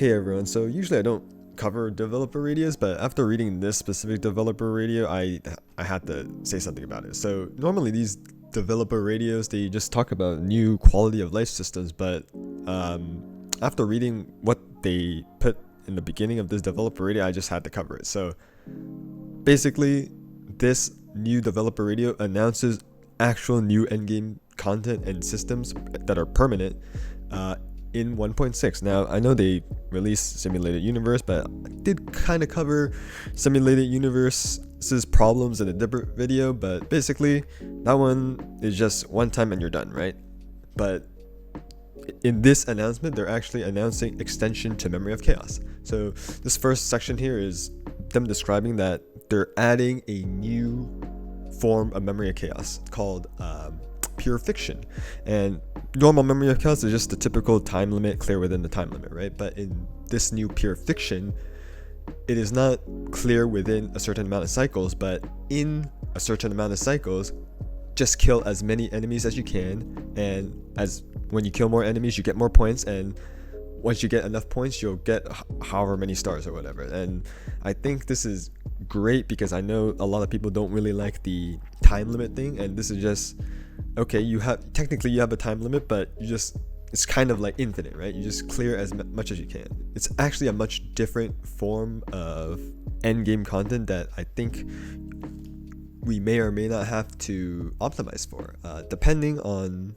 Hey everyone, so usually I don't cover developer radios, but after reading this specific developer radio, I had to say something about it. So normally these developer radios, they just talk about new quality of life systems, but after reading what they put in the beginning of this developer radio, I just had to cover it. So basically, this new developer radio announces actual new endgame content and systems that are permanent in 1.6. Now, I know they released Simulated Universe, but I did kind of cover Simulated Universe's problems in a different video, but basically, that one is just one time and you're done, right? But in this announcement, they're actually announcing extension to Memory of Chaos. So this first section here is them describing that they're adding a new form of Memory of Chaos called Pure Fiction. And normal Memory of Chaos is just the typical time limit, clear within the time limit, right? But in this new Pure Fiction, it is not clear within a certain amount of cycles, but in a certain amount of cycles, just kill as many enemies as you can, and as when you kill more enemies, you get more points, and once you get enough points, you'll get however many stars or whatever. And I think this is great because I know a lot of people don't really like the time limit thing, and this is just okay. You have a time limit, but it's kind of like infinite, right? You just clear as much as you can. It's actually a much different form of endgame content that I think we may or may not have to optimize for, depending on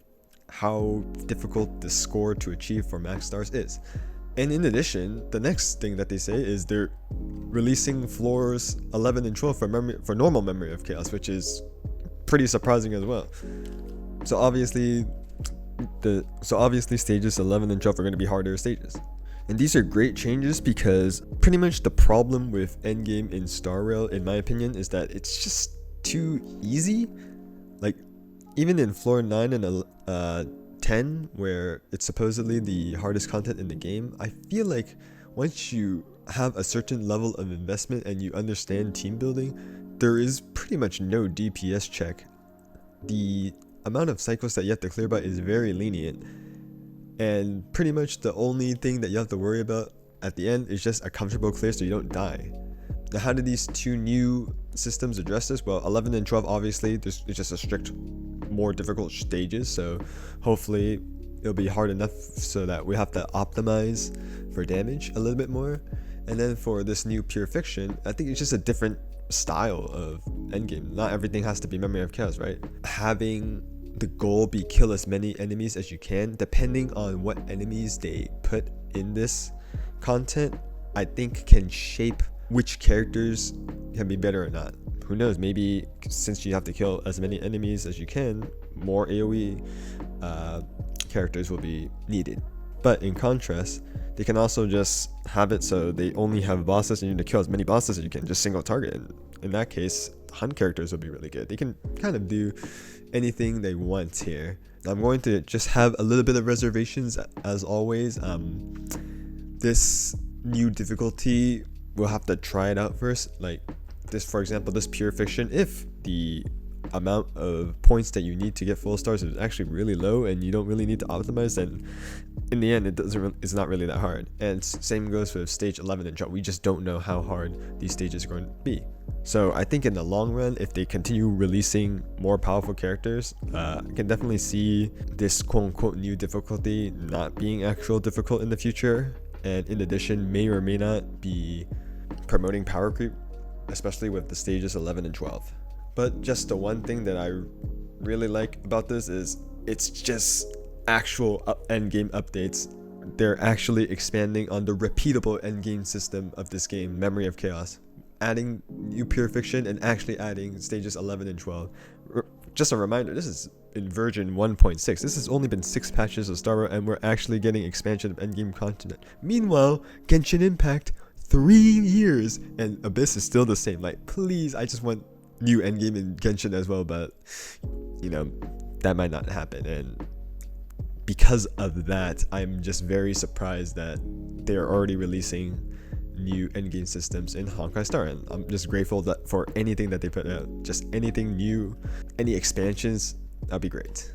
how difficult the score to achieve for max stars is. And in addition, the next thing that they say is they're releasing floors 11 and 12 for normal Memory of Chaos, which is pretty surprising as well. So obviously stages 11 and 12 are going to be harder stages. And these are great changes because pretty much the problem with endgame in Star Rail, in my opinion, is that it's just too easy. Like even in floor 9 and 10, where it's supposedly the hardest content in the game, I feel like once you have a certain level of investment and you understand team building, there is pretty much no DPS check. The amount of cycles that you have to clear by is very lenient, and pretty much the only thing that you have to worry about at the end is just a comfortable clear so you don't die. Now, how do these two new systems address this? Well, 11 and 12, obviously, it's just a strict, more difficult stages, so hopefully it'll be hard enough so that we have to optimize for damage a little bit more. And then for this new Pure Fiction, I think it's just a different style of endgame. Not everything has to be Memory of Chaos, right? Having the goal be kill as many enemies as you can, depending on what enemies they put in this content, I think can shape which characters can be better or not. Who knows, maybe since you have to kill as many enemies as you can, more AoE characters will be needed. But in contrast, they can also just have it so they only have bosses and you need to kill as many bosses as you can, just single target. And in that case, hunt characters will be really good. They can kind of do anything they want here. I'm going to just have a little bit of reservations as always. This new difficulty, we'll have to try it out first. Like this, for example, this Pure Fiction, if the amount of points that you need to get full stars is actually really low and you don't really need to optimize, then in the end it's not really that hard. And same goes with stage 11 and 12. We just don't know how hard these stages are going to be. So I think in the long run, if they continue releasing more powerful characters, I can definitely see this quote-unquote new difficulty not being actual difficult in the future, and in addition may or may not be promoting power creep, especially with the stages 11 and 12. But just the one thing that I really like about this is it's just actual endgame updates. They're actually expanding on the repeatable endgame system of this game, Memory of Chaos, adding new Pure Fiction and actually adding stages 11 and 12. Just a reminder, this is in version 1.6. This has only been 6 patches of Star Wars, and we're actually getting expansion of endgame content. Meanwhile, Genshin Impact, 3 years, and Abyss is still the same. Like, please, I just want new endgame in Genshin as well, but you know, that might not happen. And because of that, I'm just very surprised that they're already releasing new endgame systems in Honkai Star, and I'm just grateful that for anything that they put out, just anything new, any expansions, that'd be great.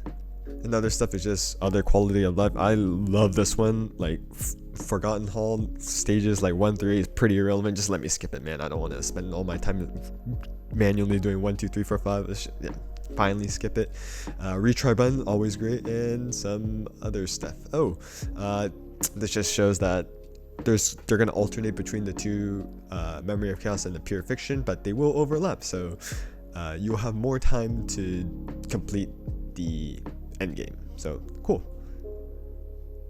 And other stuff is just other quality of life. I love this one. Like Forgotten Hall stages like 1 through 8 is pretty irrelevant. Just let me skip it, man. I don't want to spend all my time manually doing 1, 2, 3, 4, 5. Yeah, finally skip it. Retry button, always great, and some other stuff. This just shows that they're gonna alternate between the two, Memory of Chaos and the Pure Fiction, but they will overlap. So you'll have more time to complete the endgame. So cool.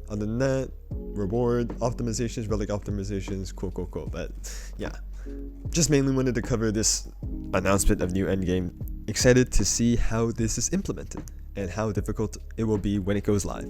Other than that, reward optimizations, relic optimizations, cool. But yeah, just mainly wanted to cover this announcement of new endgame. Excited to see how this is implemented and how difficult it will be when it goes live.